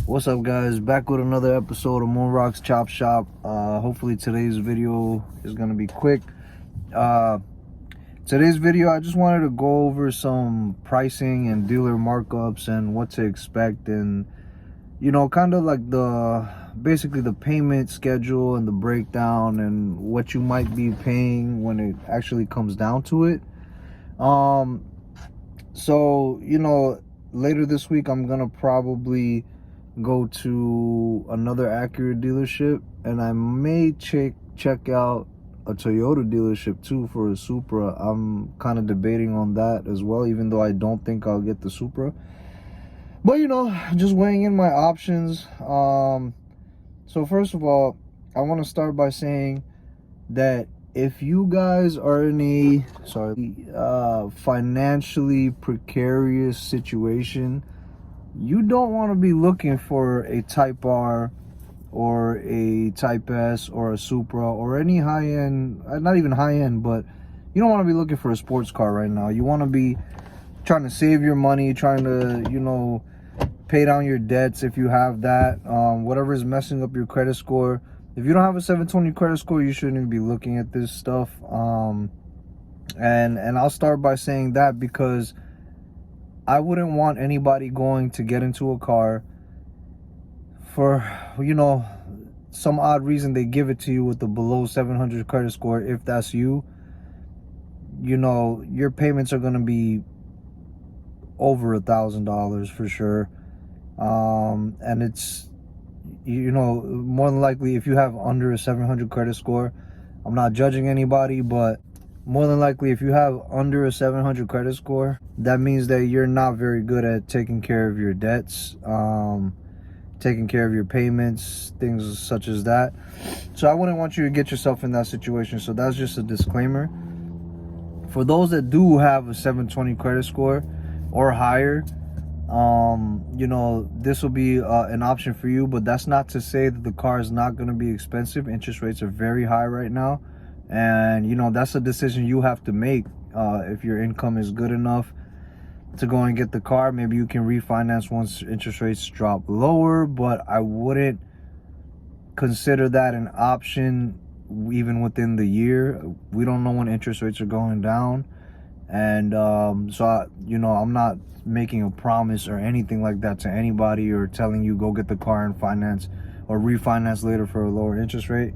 What's up, guys? Back with another episode of Moon Rocks Chop Shop. Hopefully today's video is gonna be quick. Today's video, I just wanted to go over some pricing and dealer markups and what to expect, and kind of like basically the payment schedule and the breakdown and what you might be paying when it actually comes down to it. So later this week I'm gonna probably go to another Acura dealership, and I may check out a Toyota dealership too for a Supra. I'm kind of debating on that as well, even though I don't think I'll get the Supra, but just weighing in my options. So first of all, I want to start by saying that if you guys are in a financially precarious situation, you don't want to be looking for a Type R or a Type S or a Supra or any high-end, not even high-end, but you don't want to be looking for a sports car right now. You want to be trying to save your money, trying to, pay down your debts if you have that, whatever is messing up your credit score. If you don't have a 720 credit score, you shouldn't even be looking at this stuff. And I'll start by saying that because I wouldn't want anybody going to get into a car for, some odd reason they give it to you with the below 700 credit score. If that's you, your payments are going to be over $1,000 for sure. And it's, more than likely, if you have under a 700 credit score, I'm not judging anybody, but more than likely, if you have under a 700 credit score, that means that you're not very good at taking care of your debts, taking care of your payments, things such as that. So I wouldn't want you to get yourself in that situation. So that's just a disclaimer. For those that do have a 720 credit score or higher, this will be an option for you, but that's not to say that the car is not going to be expensive. Interest rates are very high right now. And that's a decision you have to make. If your income is good enough to go and get the car, maybe you can refinance once interest rates drop lower, but I wouldn't consider that an option even within the year. We don't know when interest rates are going down, and I'm not making a promise or anything like that to anybody, or telling you go get the car and finance or refinance later for a lower interest rate.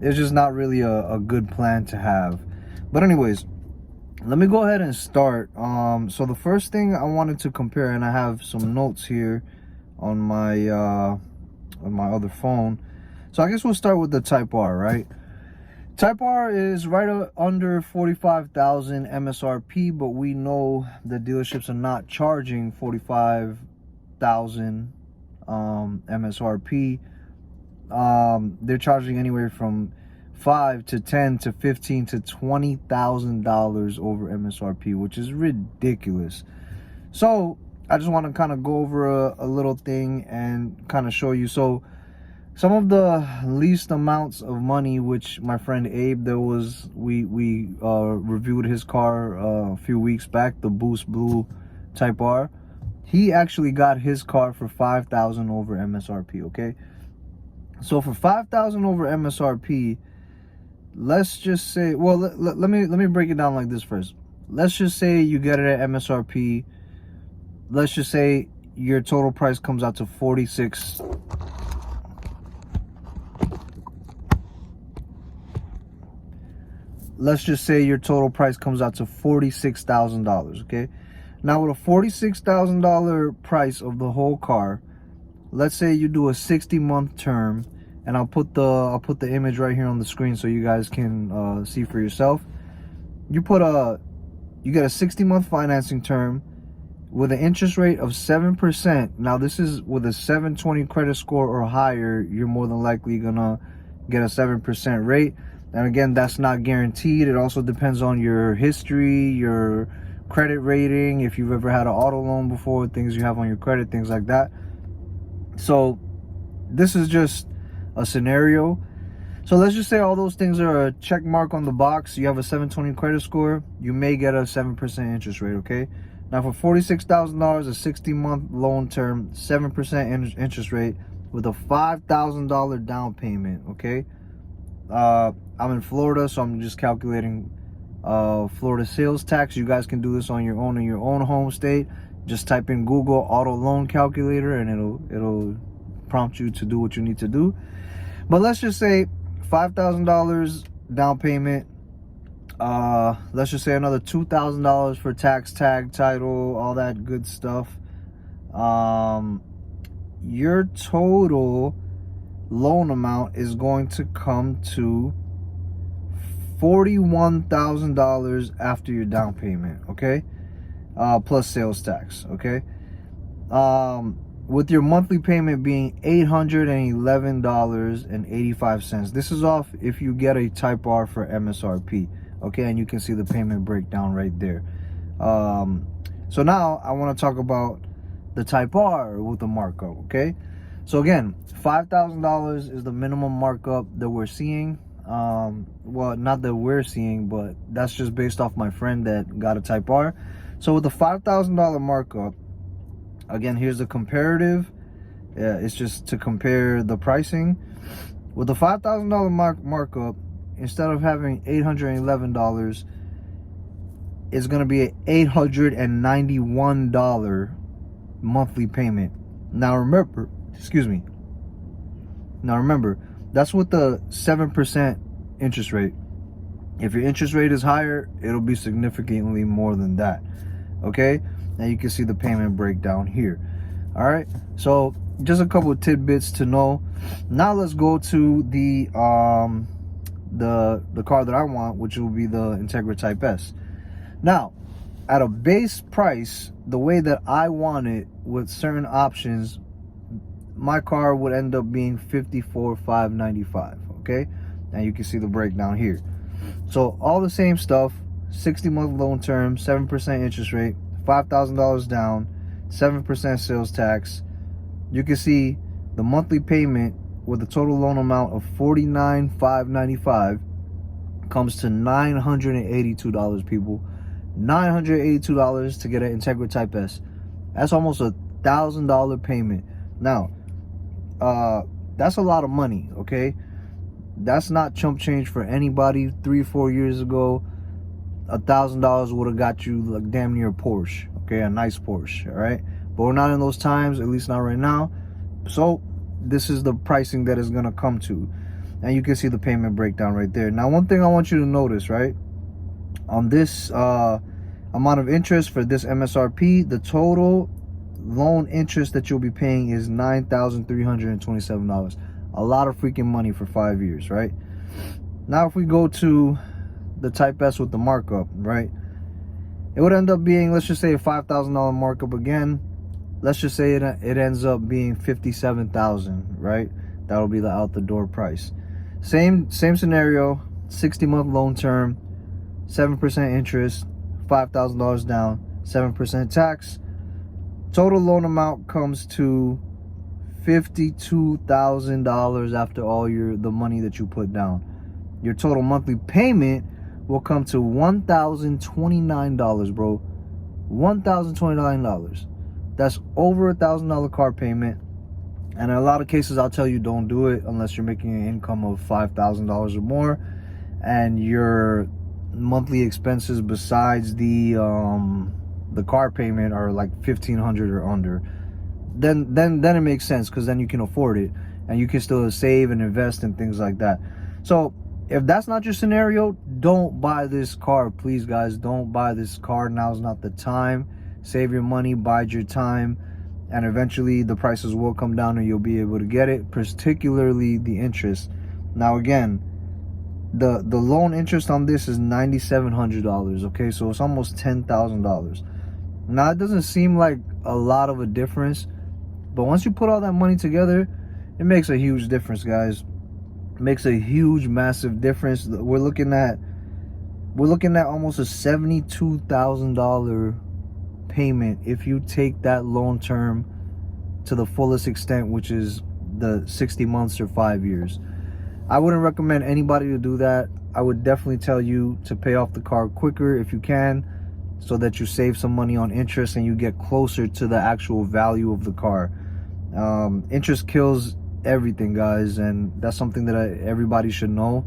It's just not really a good plan to have. But anyways, let me go ahead and start. So the first thing I wanted to compare, and I have some notes here on my other phone. So I guess we'll start with the Type R, right? Type R is right under 45,000 MSRP, but we know the dealerships are not charging 45,000 MSRP. They're charging anywhere from $5,000 to $10,000 to $15,000 to $20,000 over MSRP, which is ridiculous. So I just want to kind of go over a little thing and kind of show you. So some of the least amounts of money, which my friend Abe, we reviewed his car a few weeks back, the Boost Blue Type R. He actually got his car for $5,000 over MSRP. Okay. So for $5,000 over MSRP, let's just say, well, let me break it down like this first. Let's just say you get it at MSRP. Let's just say your total price comes out to $46,000, okay? Now with a $46,000 price of the whole car, let's say you do a 60-month term, and I'll put the image right here on the screen so you guys can see for yourself. You get a 60-month financing term with an interest rate of 7%. Now this is with a 720 credit score or higher. You're more than likely gonna get a 7% rate. And again, that's not guaranteed. It also depends on your history, your credit rating, if you've ever had an auto loan before, things you have on your credit, things like that. So this is just a scenario. So let's just say all those things are a check mark on the box. You have a 720 credit score, you may get a 7% interest rate, okay? Now for $46,000, a 60-month loan term, 7% interest rate with a $5,000 down payment, okay? I'm in Florida, so I'm just calculating Florida sales tax. You guys can do this on your own in your own home state. Just type in Google auto loan calculator and it'll prompt you to do what you need to do. But let's just say $5,000 down payment. Let's just say another $2,000 for tax, tag, title, all that good stuff. Your total loan amount is going to come to $41,000 after your down payment, okay? Plus sales tax, okay? With your monthly payment being $811.85. This is off if you get a Type R for MSRP, okay? And you can see the payment breakdown right there. So now I want to talk about the Type R with the markup, okay? So again, $5,000 is the minimum markup that we're seeing. Well, not that we're seeing, but that's just based off my friend that got a Type R. So with the $5,000 markup, again, here's the comparative. It's just to compare the pricing. With the $5,000 markup, instead of having $811, it's going to be an $891 monthly payment. Now remember, that's with the 7% interest rate. If your interest rate is higher, it'll be significantly more than that, okay? Now you can see the payment breakdown here. All right, so just a couple of tidbits to know. Now let's go to the car that I want, which will be the Integra Type S. Now, at a base price, the way that I want it with certain options, my car would end up being $54,595, okay? And you can see the breakdown here. So all the same stuff, 60-month loan term, 7% interest rate, $5,000 down, 7% sales tax. You can see the monthly payment with a total loan amount of $49,595 comes to $982, people. $982 to get an Integra Type S. That's almost $1,000 payment. Now, that's a lot of money, okay? That's not chump change for anybody. 3-4 years ago, $1,000 would have got you like damn near a Porsche, okay? A nice Porsche, all right? But we're not in those times, at least not right now. So this is the pricing that is gonna come to, and you can see the payment breakdown right there. Now, one thing I want you to notice, right? On this amount of interest for this MSRP, the total loan interest that you'll be paying is $9,327. A lot of freaking money for 5 years, right? Now if we go to the Type S with the markup, right, it would end up being, let's just say, a $5,000 markup again. Let's just say it ends up being $57,000, right? That'll be the out the door price. Same scenario, 60-month loan term, 7% interest, $5,000 down, 7% tax. Total loan amount comes to $52,000 after all the money that you put down. Your total monthly payment will come to $1,029, bro. $1,029. That's over $1,000 car payment. And in a lot of cases, I'll tell you, don't do it unless you're making an income of $5,000 or more, and your monthly expenses besides the car payment are like $1,500 or under. Then it makes sense, because then you can afford it and you can still save and invest and things like that. So if that's not your scenario, don't buy this car, please, guys. Don't buy this car. Now's not the time. Save your money, bide your time, and eventually the prices will come down and you'll be able to get it, particularly the interest. Now again, the loan interest on this is $9,700, okay? So it's almost $10,000. Now, it doesn't seem like a lot of a difference, but once you put all that money together, it makes a huge difference, guys. It makes a huge, massive difference. We're looking at almost a $72,000 payment if you take that loan term to the fullest extent, which is the 60 months or 5 years. I wouldn't recommend anybody to do that. I would definitely tell you to pay off the car quicker if you can. so that you save some money on interest and you get closer to the actual value of the car. Interest kills everything, guys, and that's something that everybody should know.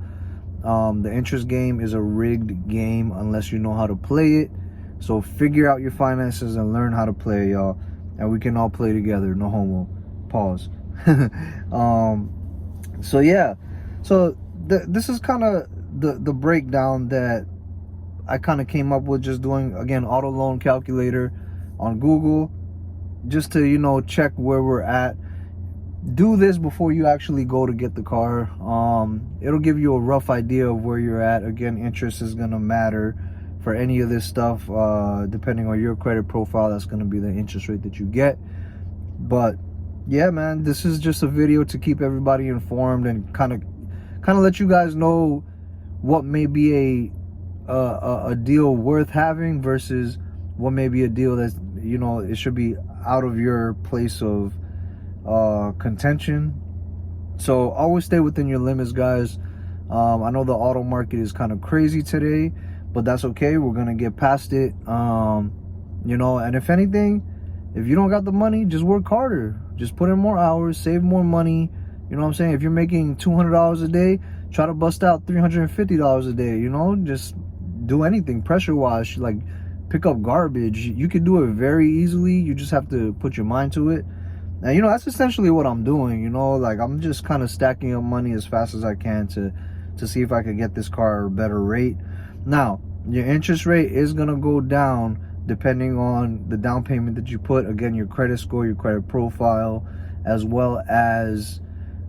The interest game is a rigged game unless you know how to play it. So figure out your finances and learn how to play, y'all, and we can all play together. No homo. Pause. So yeah, so this is kind of the breakdown that I kind of came up with, just doing, again, auto loan calculator on Google, just to, you know, check where we're at. Do this before you actually go to get the car. It'll give you a rough idea of where you're at. Again, interest is gonna matter for any of this stuff. Depending on your credit profile, that's gonna be the interest rate that you get. But yeah, man, this is just a video to keep everybody informed and kind of let you guys know what may be a deal worth having versus what may be a deal that, you know, it should be out of your place of contention. So always stay within your limits, guys. I know the auto market is kind of crazy today, but that's okay. We're gonna get past it. You know, and if anything, if you don't got the money, just work harder. Just put in more hours, save more money. You know what I'm saying? If you're making $200 a day, try to bust out $350 a day. You know, just do anything. Pressure wash, like pick up garbage. You can do it very easily. You just have to put your mind to it. And, you know, that's essentially what I'm doing. You know, like, I'm just kind of stacking up money as fast as I can to see if I could get this car a better rate. Now, your interest rate is going to go down depending on the down payment that you put. Again, your credit score, your credit profile, as well as,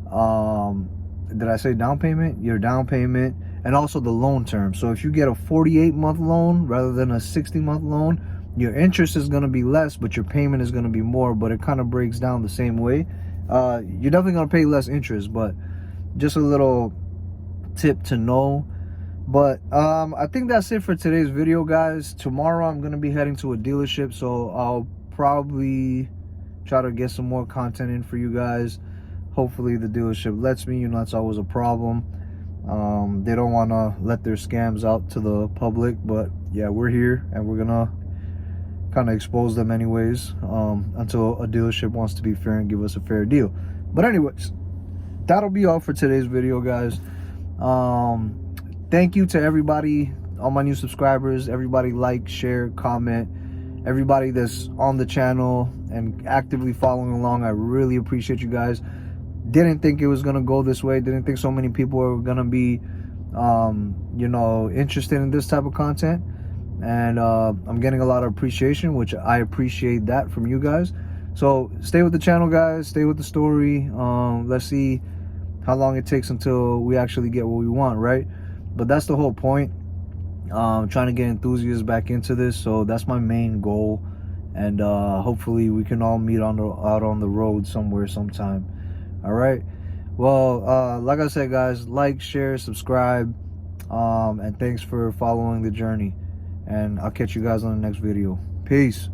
did I say down payment? Your down payment, and also the loan term. So if you get a 48-month loan rather than a 60-month loan, your interest is going to be less, but your payment is going to be more, but it kind of breaks down the same way. You're definitely going to pay less interest, but just a little tip to know. But I think that's it for today's video, guys. Tomorrow I'm going to be heading to a dealership, so I'll probably try to get some more content in for you guys. Hopefully the dealership lets me. You know, that's always a problem. They don't want to let their scams out to the public, but yeah, we're here and we're gonna kind of expose them anyways, until a dealership wants to be fair and give us a fair deal. But anyways, that'll be all for today's video, guys. Thank you to everybody, all my new subscribers, everybody like, share, comment, everybody that's on the channel and actively following along. I really appreciate you guys. Didn't think it was gonna go this way. Didn't think so many people were gonna be you know, interested in this type of content. And I'm getting a lot of appreciation, which I appreciate that from you guys. So stay with the channel, guys. Stay with the story. Let's see how long it takes until we actually get what we want, right? But that's the whole point. Trying to get enthusiasts back into this. So that's my main goal. And hopefully we can all meet out on the road somewhere sometime. All right. Well, like I said, guys, like, share, subscribe, and thanks for following the journey. And I'll catch you guys on the next video. Peace.